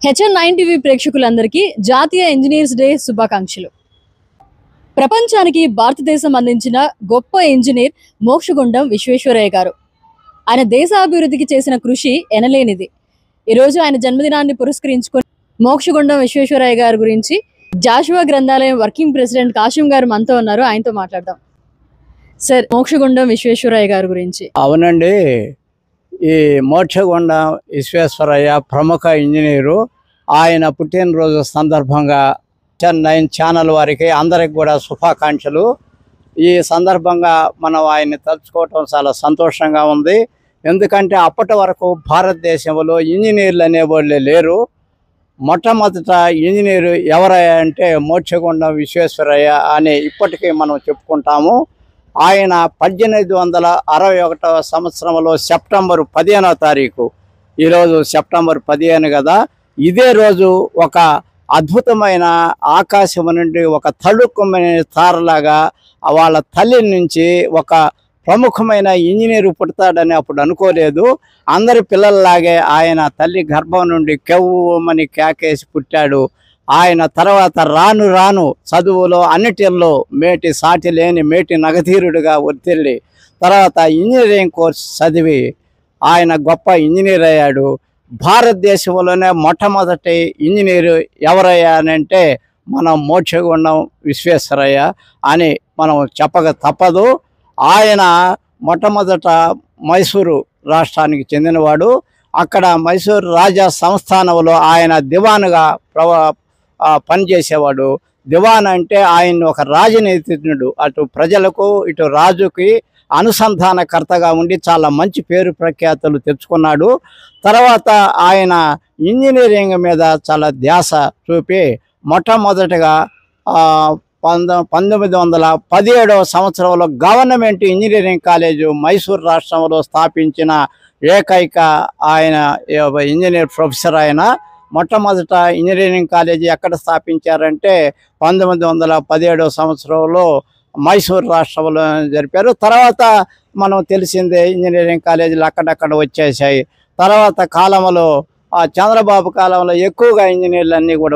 హెచ్ఎన్9 TV ప్రేక్షకులందరికీ జాతీయ engineers day శుభాకాంక్షలు. ప్రపంచానికి భారతదేశం అందించిన గొప్ప ఇంజనీర్ మోక్షగుండం విశ్వేశ్వరయ్య గారు. ఆయన దేశాభివృద్ధికి చేసిన కృషి ఎనలేనిది. ఈరోజు ఆయన జన్మదినాన్ని పురస్కరించుకొని మోక్షగుండం విశ్వేశ్వరయ్య గారి గురించి జాషువా గ్రంథాలయం వర్కింగ్ ప్రెసిడెంట్ కాశం గారు మనతో ఉన్నారు. ఆయనతో మాట్లాడదాం. సార్, మోక్షగుండం విశ్వేశ్వరయ్య గారి గురించి. అవునండి, ఈ మోక్షగుండం విశ్వేశ్వరయ్య ప్రముఖ ఇంజనీరు. ఆయన పుట్టినరోజు సందర్భంగా హెచ్ఎన్9 ఛానల్ వారికి అందరికి కూడా శుభాకాంక్షలు. ఈ సందర్భంగా మనం ఆయన్ని తలుచుకోవటం చాలా సంతోషంగా ఉంది. ఎందుకంటే అప్పటి వరకు భారతదేశంలో ఇంజనీర్లు అనేవాళ్ళే లేరు. మొట్టమొదట ఇంజనీరు ఎవరయ్యా అంటే మోక్షగుండం విశ్వేశ్వరయ్య అని ఇప్పటికీ మనం చెప్పుకుంటాము. ఆయన 1861 సంవత్సరంలో సెప్టెంబర్ 15వ తారీఖు, ఈరోజు సెప్టెంబర్ 15 కదా, ఇదే రోజు ఒక అద్భుతమైన ఆకాశం నుండి ఒక తళుక్కుమైన తారలాగా వాళ్ళ తల్లి నుంచి ఒక ప్రముఖమైన ఇంజనీరు పుడతాడని అప్పుడు అనుకోలేదు. అందరి పిల్లల్లాగే ఆయన తల్లి గర్భం నుండి కెవ్వమని కేకేసి పుట్టాడు. ఆయన తర్వాత రాను రాను చదువులో అన్నిటిల్లో మేటి సాటి లేని మేటి నగధీరుడిగా వర్తిల్లి తర్వాత ఇంజనీరింగ్ కోర్స్ చదివి ఆయన గొప్ప ఇంజనీర్ అయ్యాడు. భారతదేశంలోనే మొట్టమొదటి ఇంజనీరు ఎవరయ్యా అంటే మనం మోక్షగుండం విశ్వేశ్వరయ్య అని మనం చెప్పక తప్పదు. ఆయన మొట్టమొదట మైసూరు రాష్ట్రానికి చెందినవాడు. అక్కడ మైసూరు రాజా సంస్థానంలో ఆయన దివానుగా పనిచేసేవాడు. దివాన్ అంటే ఆయన ఒక రాజనీతిజ్ఞుడు, అటు ప్రజలకు ఇటు రాజుకి అనుసంధానకర్తగా ఉండి చాలా మంచి పేరు ప్రఖ్యాతులు తెచ్చుకున్నాడు. తర్వాత ఆయన ఇంజనీరింగ్ మీద చాలా ధ్యాస చూపి మొట్టమొదటిగా 1917వ సంవత్సరంలో గవర్నమెంట్ ఇంజనీరింగ్ కాలేజు మైసూరు రాష్ట్రంలో స్థాపించిన ఏకైక ఆయన ఇంజనీర్ ప్రొఫెసర్. ఆయన మొట్టమొదట ఇంజనీరింగ్ కాలేజీ ఎక్కడ స్థాపించారంటే 1917వ సంవత్సరంలో మైసూరు రాష్ట్రంలో జరిపారు. తర్వాత మనం తెలిసిందే ఇంజనీరింగ్ కాలేజీలు అక్కడక్కడ వచ్చేసాయి. తర్వాత కాలంలో చంద్రబాబు కాలంలో ఎక్కువగా ఇంజనీర్లు అన్నీ కూడా